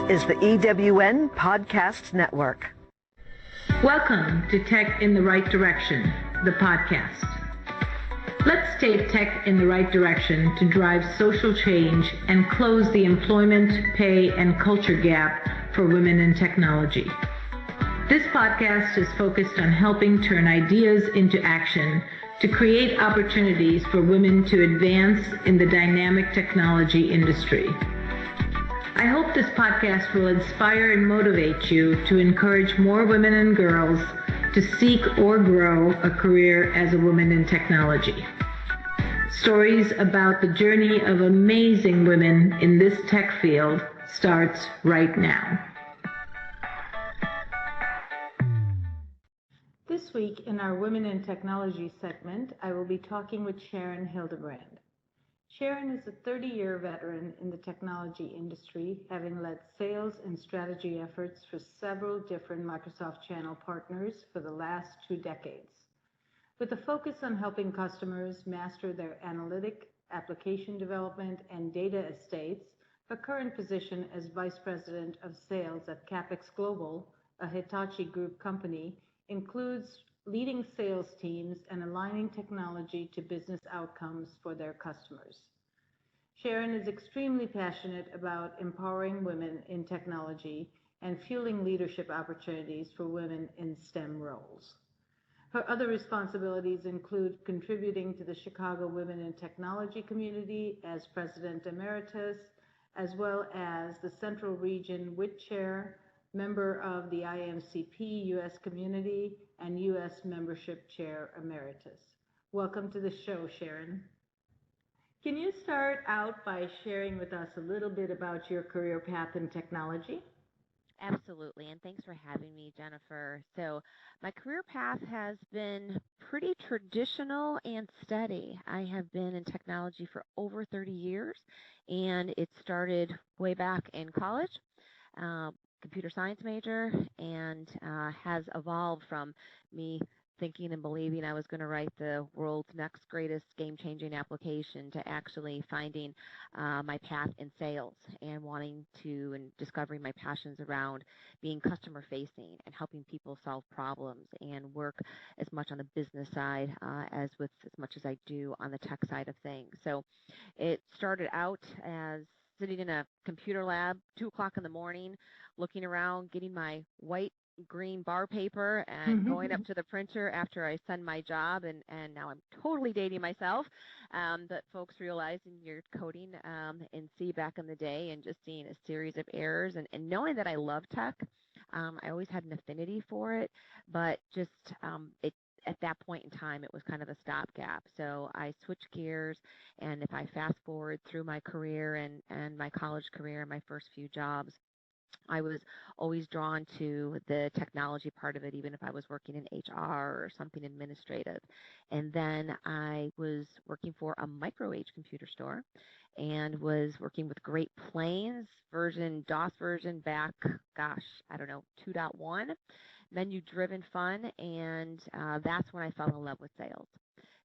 is the EWN Podcast Network. Welcome to Tech in the Right Direction, the podcast. Let's take tech in the right direction to drive social change and close the employment, pay, and culture gap for women in technology. This podcast is focused on helping turn ideas into action to create opportunities for women to advance in the dynamic technology industry. I hope this podcast will inspire and motivate you to encourage more women and girls to seek or grow a career as a woman in technology. Stories about the journey of amazing women in this tech field starts right now. This week in our Women in Technology segment, I will be talking with Sharan Hildebrand. Sharan is a 30-year veteran in the technology industry, having led sales and strategy efforts for several different Microsoft Channel partners for the last 2 decades. With a focus on helping customers master their analytic, application development, and data estates, her current position as Vice President of Sales at CapEx Global, a Hitachi Group company, includes leading sales teams and aligning technology to business outcomes for their customers. Sharan is extremely passionate about empowering women in technology and fueling leadership opportunities for women in STEM roles. Her other responsibilities include contributing to the Chicago Women in Technology community as President Emeritus, as well as the Central Region WIT Chair, member of the IMCP U.S. Community, and U.S. Membership Chair Emeritus. Welcome to the show, Sharan. Can you start out by sharing with us a little bit about your career path in technology? Absolutely, and thanks for having me, Jennifer. So my career path has been pretty traditional and steady. I have been in technology for over 30 years, and it started way back in college. Computer science major, and has evolved from me thinking and believing I was going to write the world's next greatest game-changing application to actually finding my path in sales and wanting to and discovering my passions around being customer-facing and helping people solve problems and work as much on the business side as much as I do on the tech side of things. So it started out as sitting in a computer lab, 2 o'clock in the morning, looking around, getting my white, green bar paper and going up to the printer after I send my job. And now I'm totally dating myself. But folks realizing you're coding in C back in the day and just seeing a series of errors and knowing that I love tech. I always had an affinity for it, but just at that point in time, it was kind of a stopgap. So I switched gears, and if I fast forward through my career and my college career and my first few jobs, I was always drawn to the technology part of it, even if I was working in HR or something administrative. And then I was working for a micro-age computer store and was working with Great Plains DOS version back, 2.1. Menu-driven fun, and that's when I fell in love with sales.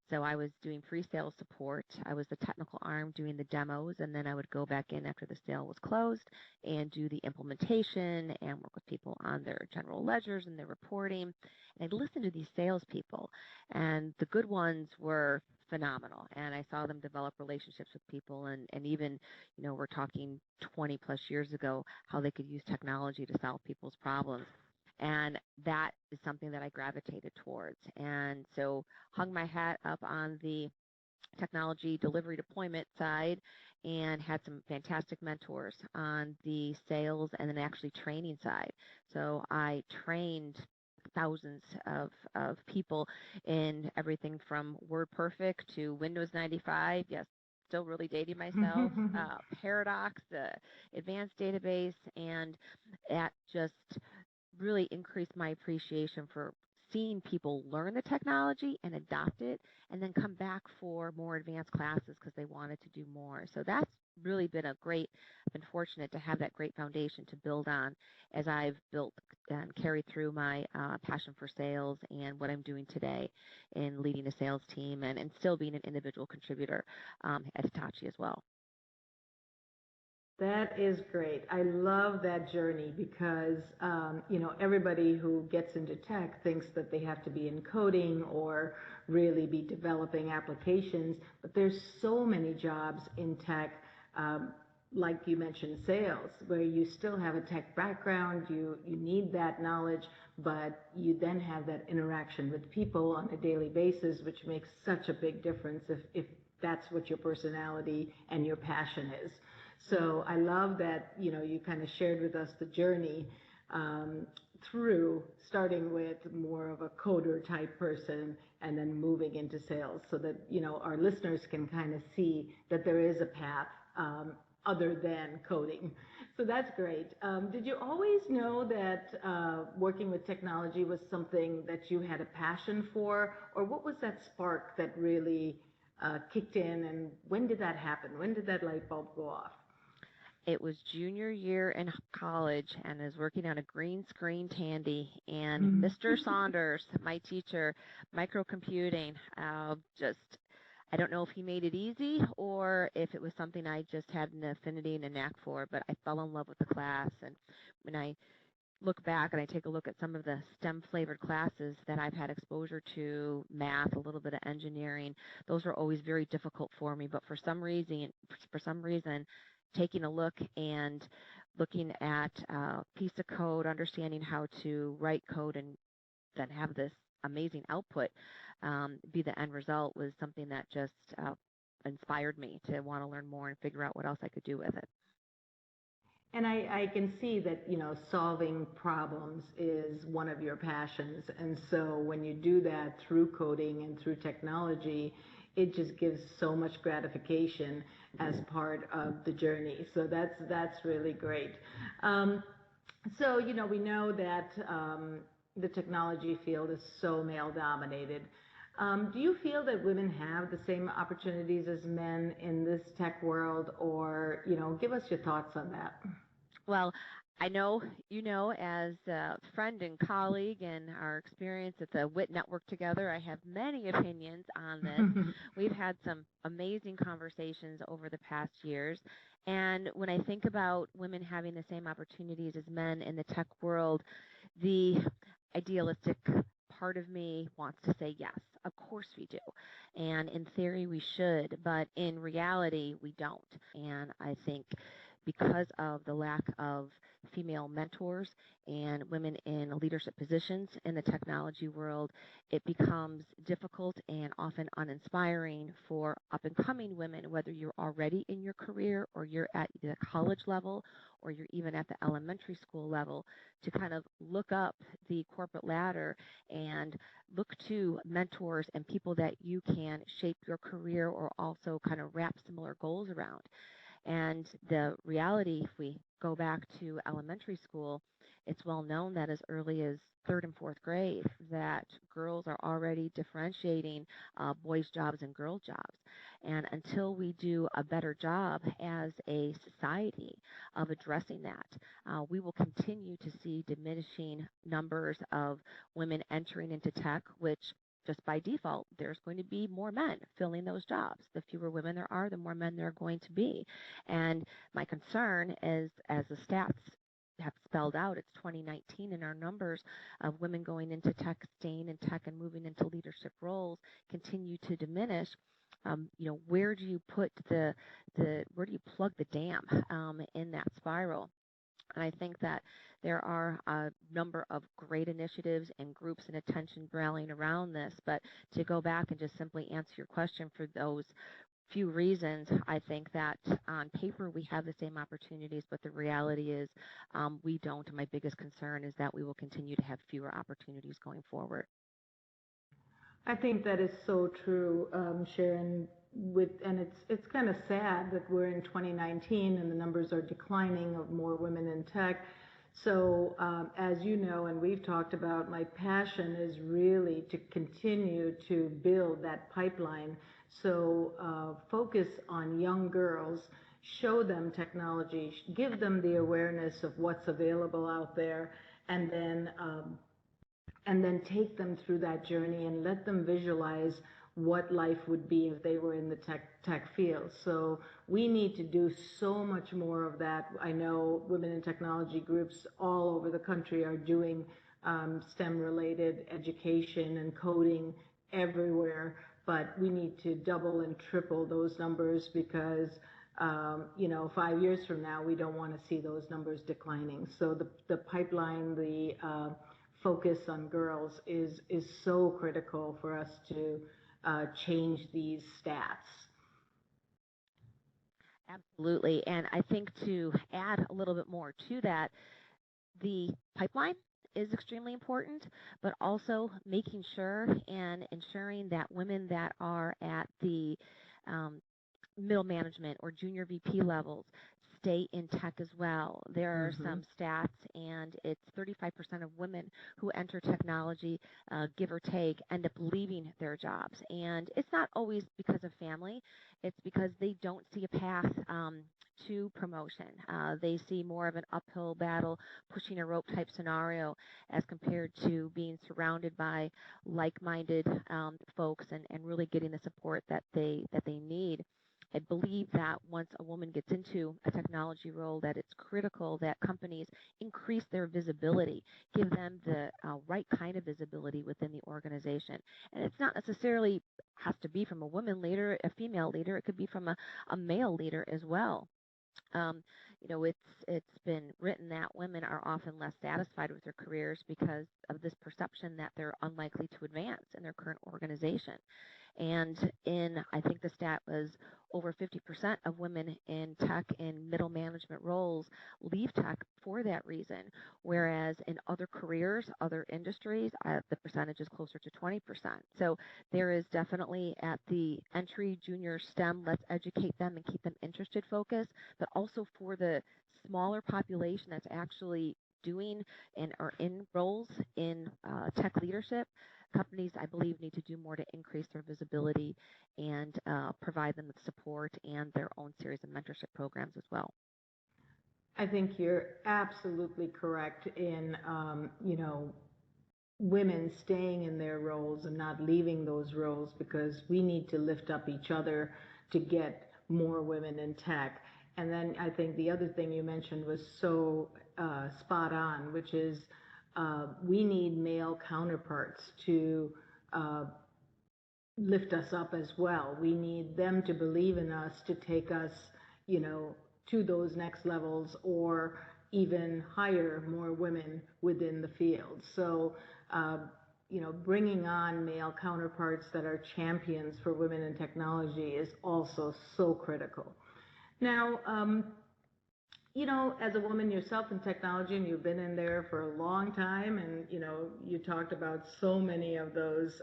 So I was doing pre-sale support. I was the technical arm doing the demos, and then I would go back in after the sale was closed and do the implementation and work with people on their general ledgers and their reporting. And I'd listen to these salespeople, and the good ones were phenomenal. And I saw them develop relationships with people, and even, we're talking 20 plus years ago, how they could use technology to solve people's problems. And that is something that I gravitated towards. And so hung my hat up on the technology delivery deployment side and had some fantastic mentors on the sales and then actually training side. So I trained thousands of people in everything from WordPerfect to Windows 95. Yes, still really dating myself. Paradox, the advanced database, and that just really increased my appreciation for seeing people learn the technology and adopt it and then come back for more advanced classes because they wanted to do more. So that's really been I've been fortunate to have that great foundation to build on as I've built and carried through my passion for sales and what I'm doing today in leading a sales team and still being an individual contributor at Hitachi as well. That is great. I love that journey because, everybody who gets into tech thinks that they have to be in coding or really be developing applications, but there's so many jobs in tech, um, like you mentioned, sales, where you still have a tech background, you need that knowledge, but you then have that interaction with people on a daily basis, which makes such a big difference if that's what your personality and your passion is. So I love that, you kind of shared with us the journey um, through starting with more of a coder type person and then moving into sales so that, our listeners can kind of see that there is a path other than coding. So that's great. Did you always know that working with technology was something that you had a passion for, or what was that spark that really kicked in, and when did that happen? When did that light bulb go off? It was junior year in college, and I was working on a green screen Tandy. And Mr. Saunders, my teacher, microcomputing, just I don't know if he made it easy or if it was something I just had an affinity and a knack for, but I fell in love with the class. And when I look back and I take a look at some of the STEM flavored classes that I've had exposure to, math, a little bit of engineering, those were always very difficult for me. But for some reason, taking a look and looking at a piece of code, understanding how to write code and then have this amazing output be the end result was something that just inspired me to want to learn more and figure out what else I could do with it. And I can see that, solving problems is one of your passions. And so when you do that through coding and through technology, it just gives so much gratification as part of the journey. So that's really great. Um, so, we know that the technology field is so male dominated. Do you feel that women have the same opportunities as men in this tech world, or, give us your thoughts on that? Well, I know as a friend and colleague and our experience at the WIT Network together, I have many opinions on this. We've had some amazing conversations over the past years. And when I think about women having the same opportunities as men in the tech world, the idealistic part of me wants to say yes, of course we do. And in theory, we should, but in reality, we don't. And I think because of the lack of female mentors and women in leadership positions in the technology world, it becomes difficult and often uninspiring for up and coming women, whether you're already in your career or you're at the college level or you're even at the elementary school level, to kind of look up the corporate ladder and look to mentors and people that you can shape your career or also kind of wrap similar goals around. And the reality, if we go back to elementary school, it's well known that as early as third and fourth grade, that girls are already differentiating boys' jobs and girls' jobs. And until we do a better job as a society of addressing that, we will continue to see diminishing numbers of women entering into tech, which just by default, there's going to be more men filling those jobs. The fewer women there are, the more men there are going to be. And my concern is, as the stats have spelled out, it's 2019, and our numbers of women going into tech, staying in tech, and moving into leadership roles continue to diminish. Where do you put where do you plug the dam in that spiral? And I think that there are a number of great initiatives and groups and attention rallying around this. But to go back and just simply answer your question for those few reasons, I think that on paper we have the same opportunities, but the reality is we don't. And my biggest concern is that we will continue to have fewer opportunities going forward. I think that is so true, Sharon. And it's kind of sad that we're in 2019 and the numbers are declining of more women in tech. So, as you know, and we've talked about, my passion is really to continue to build that pipeline. So, focus on young girls, show them technology, give them the awareness of what's available out there, and then take them through that journey and let them visualize what life would be if they were in the tech field. So we need to do so much more of that. I know women in technology groups all over the country are doing STEM-related education and coding everywhere, but we need to double and triple those numbers because 5 years from now, we don't want to see those numbers declining. So the pipeline, the focus on girls is so critical for us to change these stats. Absolutely. And I think to add a little bit more to that, the pipeline is extremely important, but also making sure and ensuring that women that are at the um, middle management or junior VP levels stay in tech as well. There are some stats, and it's 35% of women who enter technology, give or take, end up leaving their jobs. And it's not always because of family, it's because they don't see a path to promotion. They see more of an uphill battle, pushing a rope type scenario as compared to being surrounded by like-minded folks and really getting the support that they need. I believe that once a woman gets into a technology role, that it's critical that companies increase their visibility, give them the right kind of visibility within the organization. And it's not necessarily has to be from a woman leader, a female leader. It could be from a male leader as well. Um, it's been written that women are often less satisfied with their careers because of this perception that they're unlikely to advance in their current organization. And I think the stat was over 50% of women in tech in middle management roles leave tech for that reason, whereas in other careers, other industries, the percentage is closer to 20%. So there is definitely at the entry junior STEM, let's educate them and keep them interested focus, but also for the smaller population that's actually doing and are in roles in tech leadership, companies, I believe, need to do more to increase their visibility and provide them with support and their own series of mentorship programs as well. I think you're absolutely correct in, women staying in their roles and not leaving those roles, because we need to lift up each other to get more women in tech. And then I think the other thing you mentioned was so spot on, which is we need male counterparts to lift us up as well. We need them to believe in us, to take us, to those next levels, or even hire more women within the field. So, bringing on male counterparts that are champions for women in technology is also so critical. Now, as a woman yourself in technology, and you've been in there for a long time, and, you talked about so many of those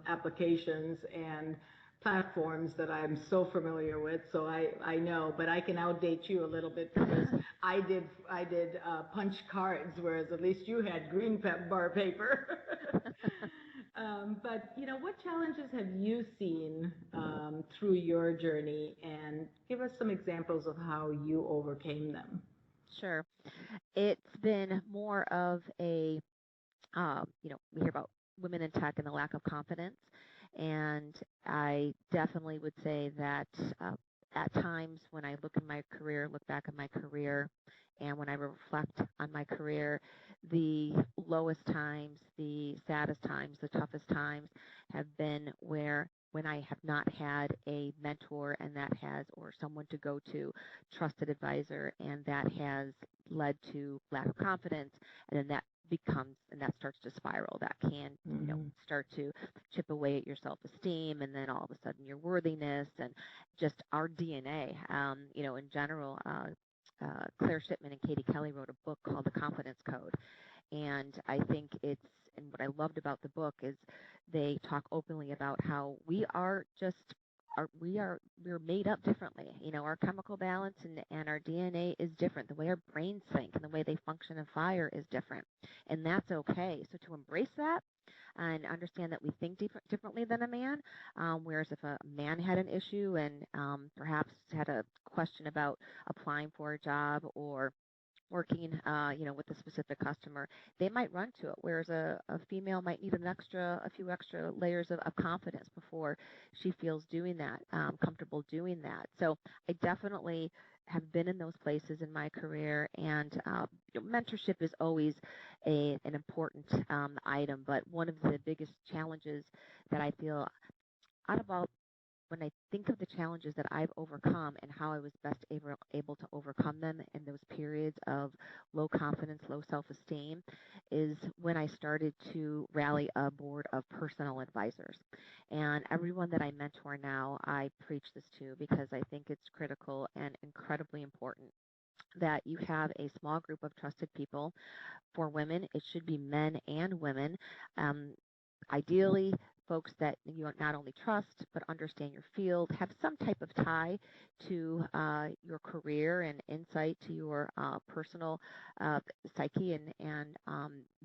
applications and platforms that I'm so familiar with, so I know, but I can outdate you a little bit because I did punch cards, whereas at least you had green bar paper. But, what challenges have you seen through your journey, and give us some examples of how you overcame them? Sure. It's been more of a, we hear about women in tech and the lack of confidence. And I definitely would say that at times when I look back at my career, and when I reflect on my career, the lowest times, the saddest times, the toughest times have been when I have not had a mentor or someone to go to, trusted advisor, and that has led to lack of confidence, and then that starts to spiral. That can, start to chip away at your self-esteem, and then all of a sudden your worthiness and just our DNA, in general. Claire Shipman and Katie Kelly wrote a book called The Confidence Code. And I think and what I loved about the book is they talk openly about how we're made up differently. Our chemical balance and our DNA is different. The way our brains think and the way they function in fire is different. And that's okay. So to embrace that and understand that we think differently than a man, whereas if a man had an issue and perhaps had a question about applying for a job or working, with a specific customer, they might run to it, whereas a female might need a few extra layers of confidence before she feels doing that, comfortable doing that. So I definitely have been in those places in my career, and mentorship is always an important item. But one of the biggest challenges that I feel out of all when I think of the challenges that I've overcome and how I was best able to overcome them in those periods of low confidence, low self esteem, is when I started to rally a board of personal advisors. And everyone that I mentor now, I preach this to because I think it's critical and incredibly important that you have a small group of trusted people. For women, it should be men and women. Um, Ideally, folks that you not only trust but understand your field, have some type of tie to your career and insight to your personal uh, psyche, and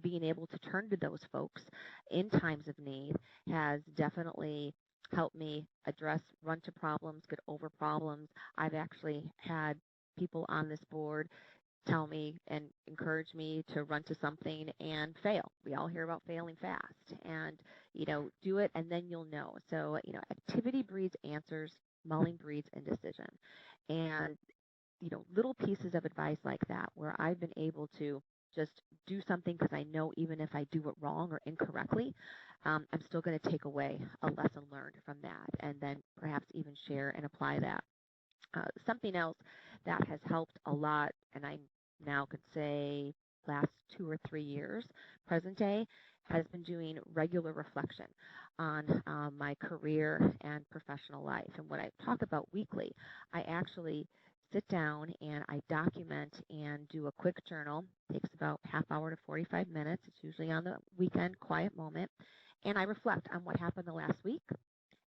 being able to turn to those folks in times of need has definitely helped me run to problems, get over problems. I've actually had people on this board tell me and encourage me to run to something and fail. We all hear about failing fast, and do it and then you'll know. So, activity breeds answers, mulling breeds indecision. And, little pieces of advice like that where I've been able to just do something because I know even if I do it wrong or incorrectly, I'm still going to take away a lesson learned from that and then perhaps even share and apply that. Something else that has helped a lot, and I now could say last 2 or 3 years, present day, has been doing regular reflection on my career and professional life. And what I talk about weekly, I actually sit down and I document and do a quick journal. It takes about half hour to 45 minutes. It's usually on the weekend, quiet moment. And I reflect on what happened the last week,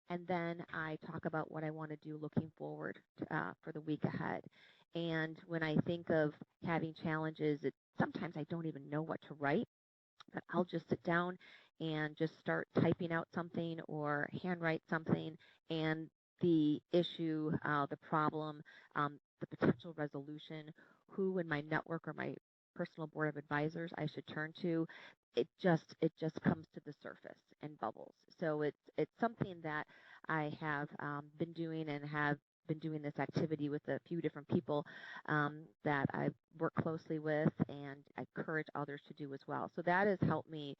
and then I talk about what I want to do looking forward for the week ahead. And when I think of having challenges, sometimes I don't even know what to write, but I'll just sit down and just start typing out something or handwrite something, and the issue, the problem, the potential resolution, who in my network or my personal board of advisors I should turn to, it just comes to the surface and bubbles. So it's something that I have been doing and have been doing this activity with a few different people that I work closely with, and I encourage others to do as well. So that has helped me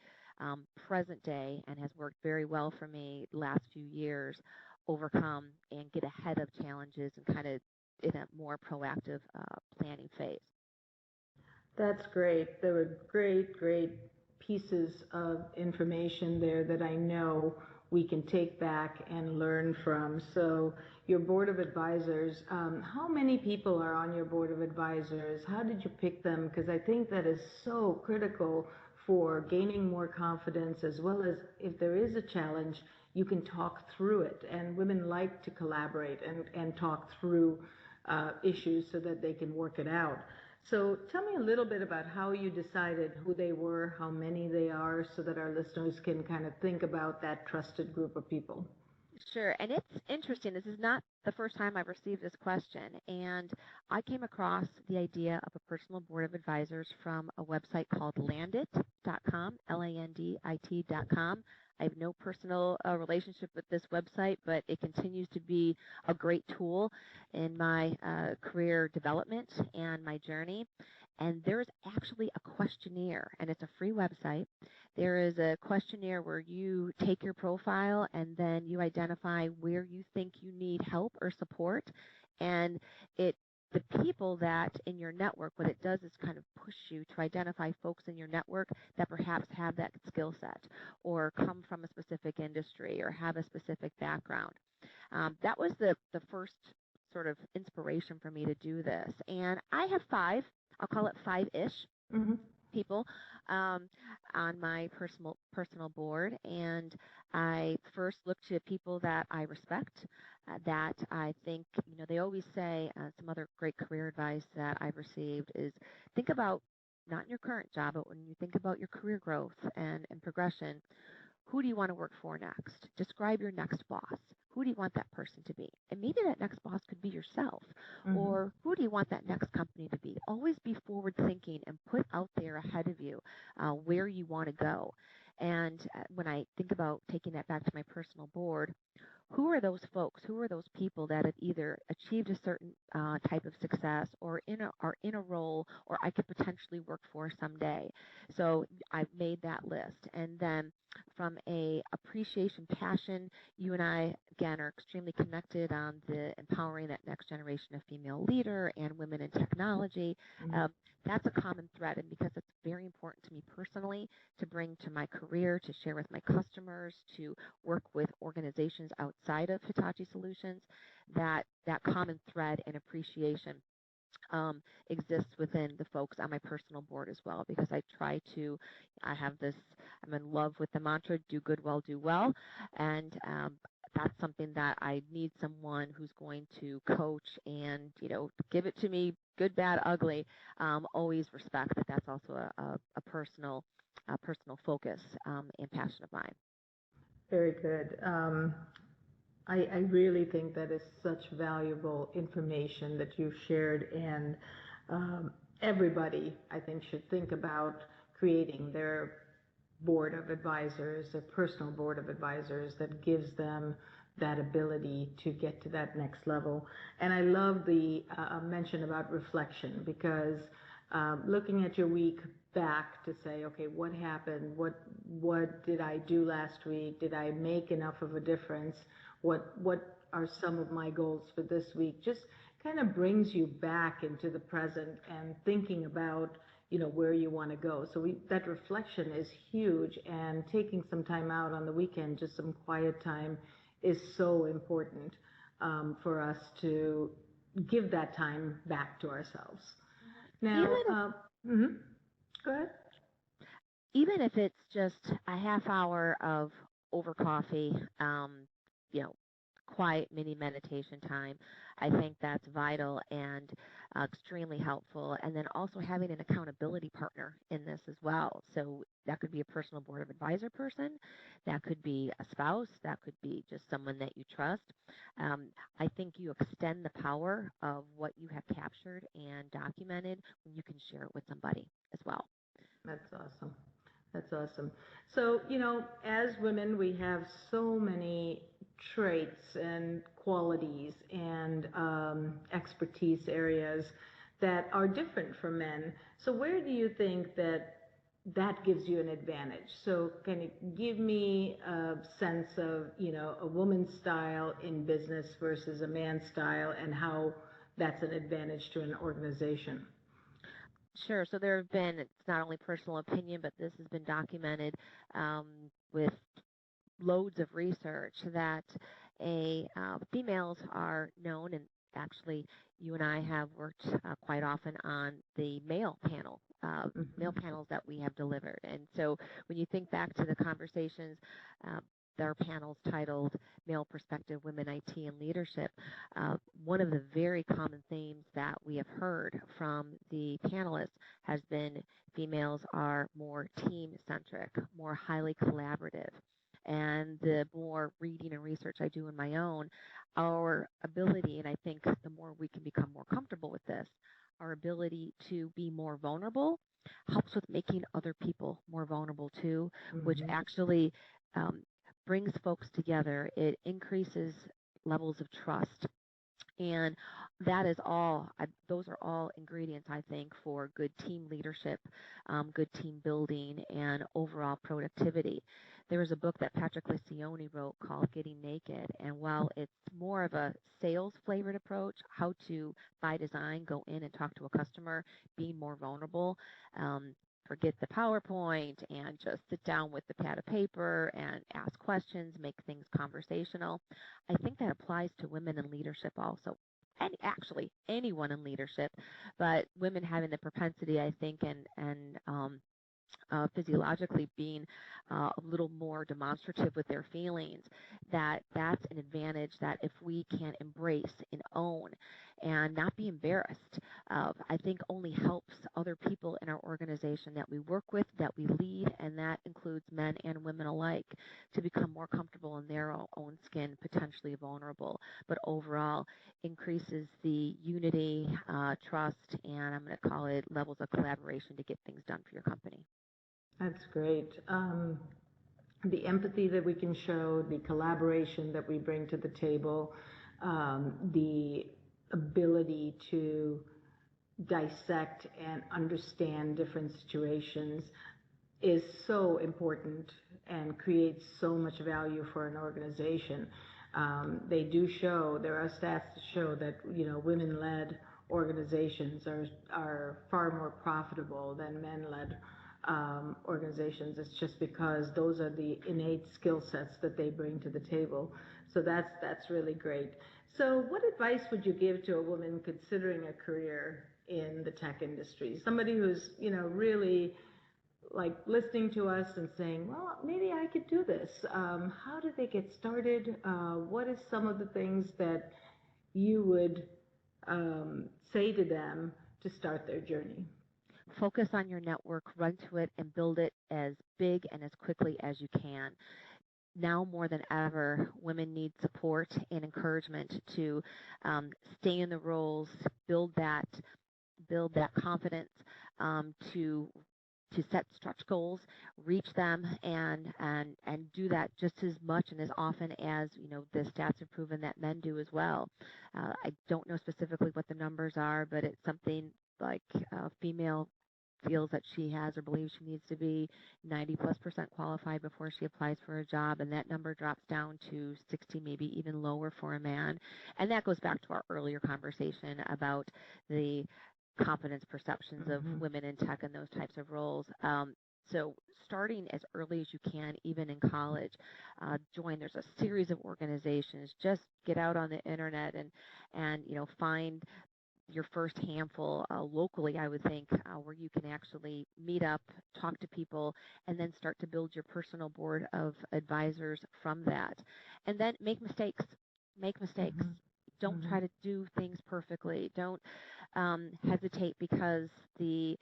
present day and has worked very well for me the last few years overcome and get ahead of challenges and kind of in a more proactive planning phase. That's great. There were great, great pieces of information there that I know we can take back and learn from. So, your board of advisors, how many people are on your board of advisors? How did you pick them? Because I think that is so critical for gaining more confidence, as well as if there is a challenge, you can talk through it. And women like to collaborate and talk through issues so that they can work it out. So tell me a little bit about how you decided who they were, how many they are, so that our listeners can kind of think about that trusted group of people. Sure, and it's interesting. This is not the first time I've received this question, and I came across the idea of a personal board of advisors from a website called landit.com, landit.com. I have no personal relationship with this website, but it continues to be a great tool in my career development and my journey. And there's actually a questionnaire, and it's a free website. There is a questionnaire where you take your profile and then you identify where you think you need help or support. And it the people that in your network, what it does is kind of push you to identify folks in your network that perhaps have that skill set or come from a specific industry or have a specific background. That was the first sort of inspiration for me to do this. And I have five, I'll call it five-ish Mm-hmm. people um, on my personal board, and I first look to people that I respect, that I think they always say some other great career advice that I've received is think about not in your current job, but when you think about your career growth and progression, who do you want to work for next? Describe your next boss. who do you want that person to be? And maybe that next boss could be yourself. Mm-hmm. Or who do you want that next company to be? Always be forward thinking and put out there ahead of you where you want to go. And when I think about taking that back to my personal board, who are those folks? Who are those people that have either achieved a certain type of success or are in a role or I could potentially work for someday? So I've made that list. And then from a appreciation, passion, you and I, again, are extremely connected on the empowering that next generation of female leader and women in technology. Mm-hmm. That's a common thread, and because it's very important to me personally to bring to my career, to share with my customers, to work with organizations outside of Hitachi Solutions, that common thread and appreciation exists within the folks on my personal board as well, because I'm in love with the mantra, do good, well, do well. And that's something that I need someone who's going to coach and, give it to me, good, bad, ugly. Always respect that that's also a personal focus and passion of mine. Very good. I really think that is such valuable information that you've shared, and everybody, I think, should think about creating their board of advisors, their personal board of advisors that gives them that ability to get to that next level. And I love the mention about reflection, because looking at your week back to say, okay, what happened? What did I do last week? Did I make enough of a difference? What are some of my goals for this week? Just kind of brings you back into the present and thinking about where you want to go. So that reflection is huge, and taking some time out on the weekend, just some quiet time, is so important for us to give that time back to ourselves. Now, go ahead. Even if it's just a half hour of over coffee, you know, quiet mini meditation time, I think that's vital and extremely helpful. And then also having an accountability partner in this as well. So that could be a personal board of advisor person, that could be a spouse, that could be just someone that you trust. I think you extend the power of what you have captured and documented when you can share it with somebody as well. That's awesome. That's awesome. So, as women, we have so many traits and qualities and expertise areas that are different from men. So, where do you think that gives you an advantage? So, can you give me a sense of, a woman's style in business versus a man's style, and how that's an advantage to an organization? Sure. So there have been, it's not only personal opinion, but this has been documented um, with loads of research that females are known, and actually you and I have worked quite often on the male Mm-hmm. panels that we have delivered. And so when you think back to the conversations, uh, there are panels titled Male Perspective, Women, IT, and Leadership. One of the very common themes that we have heard from the panelists has been females are more team-centric, more highly collaborative. And the more reading and research I do in my own, our ability, and I think the more we can become more comfortable with this, our ability to be more vulnerable helps with making other people more vulnerable too, which Mm-hmm. actually um, brings folks together. It increases levels of trust. And that is all, those are all ingredients, I think, for good team leadership, good team building, and overall productivity. There was a book that Patrick Lencioni wrote called Getting Naked. And while it's more of a sales flavored approach, how to, by design, go in and talk to a customer, being more vulnerable, um, forget the PowerPoint and just sit down with the pad of paper and ask questions, make things conversational. I think that applies to women in leadership also. And actually anyone in leadership, but women having the propensity, I think, and physiologically being a little more demonstrative with their feelings, that's an advantage that if we can embrace and own and not be embarrassed. I think only helps other people in our organization that we work with, that we lead, and that includes men and women alike, to become more comfortable in their own skin, potentially vulnerable, but overall increases the unity, trust, and I'm going to call it levels of collaboration to get things done for your company. That's great. The empathy that we can show, the collaboration that we bring to the table, the ability to dissect and understand different situations is so important and creates so much value for an organization. They do show, there are stats to show that, women-led organizations are far more profitable than men-led organizations. It's just because those are the innate skill sets that they bring to the table. So that's really great. So what advice would you give to a woman considering a career in the tech industry? Somebody who's, really like listening to us and saying, well, maybe I could do this. How do they get started? What is some of the things that you would say to them to start their journey? Focus on your network, run to it, and build it as big and as quickly as you can. Now more than ever, women need support and encouragement to stay in the roles, build that confidence, to set stretch goals, reach them, and do that just as much and as often as the stats have proven that men do as well. I don't know specifically what the numbers are, but it's something like female feels that she has or believes she needs to be 90+% qualified before she applies for a job, and that number drops down to 60, maybe even lower for a man. And that goes back to our earlier conversation about the confidence perceptions of women in tech and those types of roles. So starting as early as you can, even in college, there's a series of organizations. Just get out on the internet and find your first handful locally, I would think, where you can actually meet up, talk to people, and then start to build your personal board of advisors from that. And then make mistakes. Make mistakes. Don't try to do things perfectly. Don't hesitate because the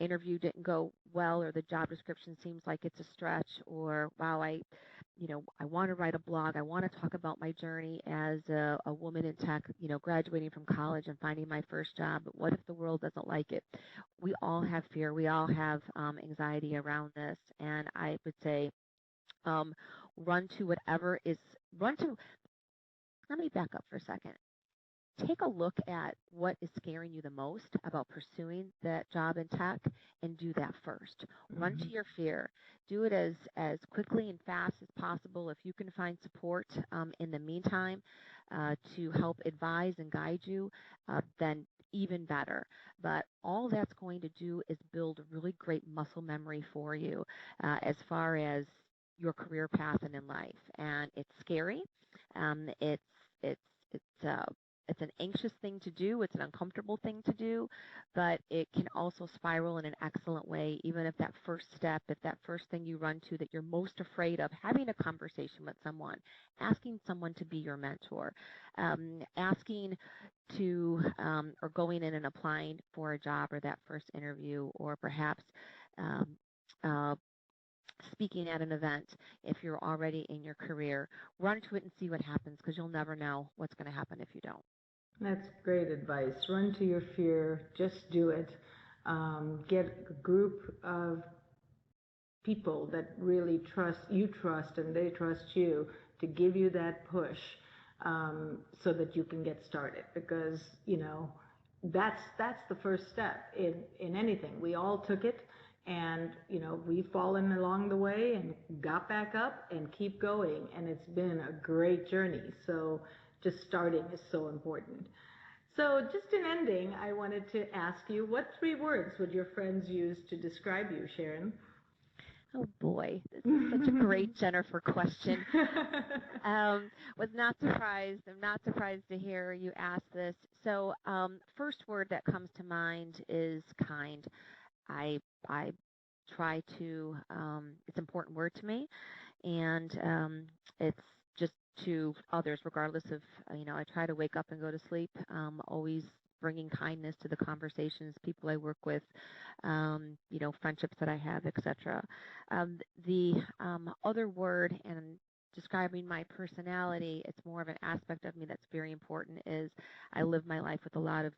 interview didn't go well or the job description seems like it's a stretch, or wow, I want to write a blog. I want to talk about my journey as a woman in tech, graduating from college and finding my first job. But what if the world doesn't like it? We all have fear. We all have anxiety around this. And I would say run to whatever is, run to, let me back up for a second. Take a look at what is scaring you the most about pursuing that job in tech and do that first. Run to your fear. Do it as quickly and fast as possible. If you can find support in the meantime to help advise and guide you, then even better. But all that's going to do is build a really great muscle memory for you as far as your career path and in life. And it's scary. It's it's it's it's an anxious thing to do. It's an uncomfortable thing to do, but it can also spiral in an excellent way, even if that first step, if that first thing you run to that you're most afraid of, having a conversation with someone, asking someone to be your mentor, asking to, or going in and applying for a job or that first interview, or perhaps um, uh, speaking at an event if you're already in your career. Run to it and see what happens, because you'll never know what's going to happen if you don't. That's great advice. Run to your fear. Just do it. Get a group of people that really trust and they trust you to give you that push so that you can get started. Because that's the first step in anything. We all took it, and we've fallen along the way and got back up and keep going. And it's been a great journey. So just starting is so important. So just in ending, I wanted to ask you, what 3 words would your friends use to describe you, Sharan? Oh boy, this is such a great Jennifer question. Was not surprised. I'm not surprised to hear you ask this. So, first word that comes to mind is kind. I try to. It's an important word to me, and it's just to others, regardless of, I try to wake up and go to sleep, always bringing kindness to the conversations, people I work with, friendships that I have, etc. The other word, and describing my personality, it's more of an aspect of me that's very important, is I live my life with a lot of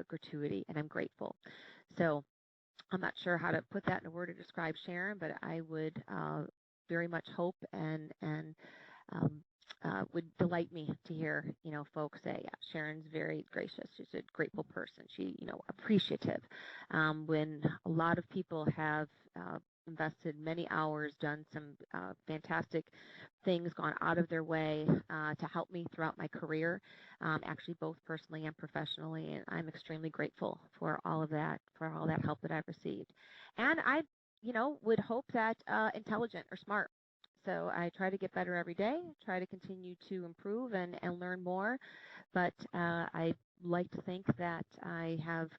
gratuity, and I'm grateful. So I'm not sure how to put that in a word to describe Sharon, but I would very much hope and um, would delight me to hear, folks say, yeah, Sharon's very gracious. She's a grateful person. She, appreciative. When a lot of people have invested many hours, done some fantastic things, gone out of their way to help me throughout my career, actually both personally and professionally, and I'm extremely grateful for all of that, for all that help that I've received. And I, would hope that intelligent or smart. So I try to get better every day, try to continue to improve and learn more. But I like to think that I am,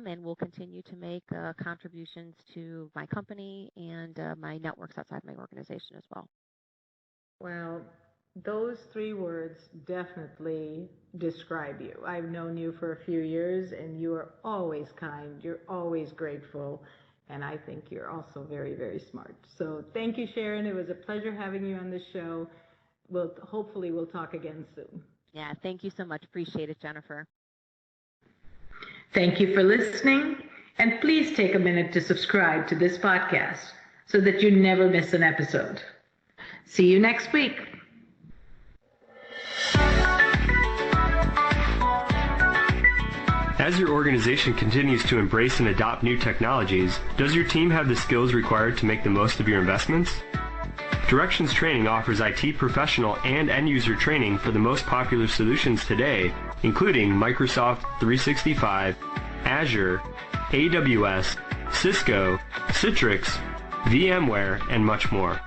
and will continue to make contributions to my company and my networks outside my organization as well. Well, those 3 words definitely describe you. I've known you for a few years, and you are always kind, you're always grateful, and I think you're also very, very smart. So thank you, Sharon. It was a pleasure having you on the show. Hopefully we'll talk again soon. Yeah, thank you so much. Appreciate it, Jennifer. Thank you for listening, and please take a minute to subscribe to this podcast so that you never miss an episode. See you next week. As your organization continues to embrace and adopt new technologies, does your team have the skills required to make the most of your investments? Directions Training offers IT professional and end-user training for the most popular solutions today, including Microsoft 365, Azure, AWS, Cisco, Citrix, VMware, and much more.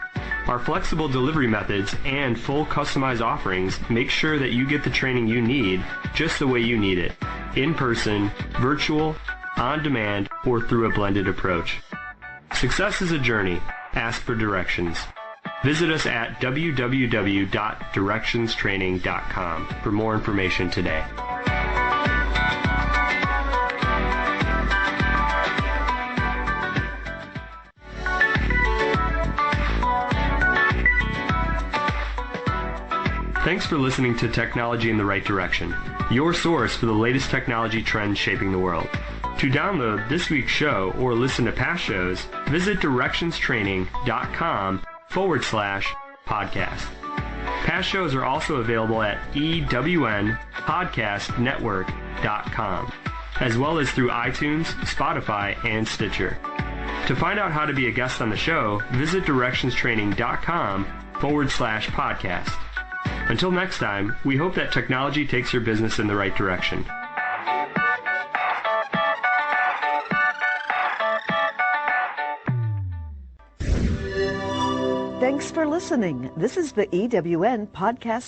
Our flexible delivery methods and full customized offerings make sure that you get the training you need just the way you need it, in person, virtual, on demand, or through a blended approach. Success is a journey. Ask for directions. Visit us at www.directionstraining.com for more information today. Thanks for listening to Technology in the Right Direction, your source for the latest technology trends shaping the world. To download this week's show or listen to past shows, visit directionstraining.com/podcast. Past shows are also available at ewnpodcastnetwork.com, as well as through iTunes, Spotify, and Stitcher. To find out how to be a guest on the show, visit directionstraining.com/podcast. Until next time, we hope that technology takes your business in the right direction. Thanks for listening. This is the EWN Podcast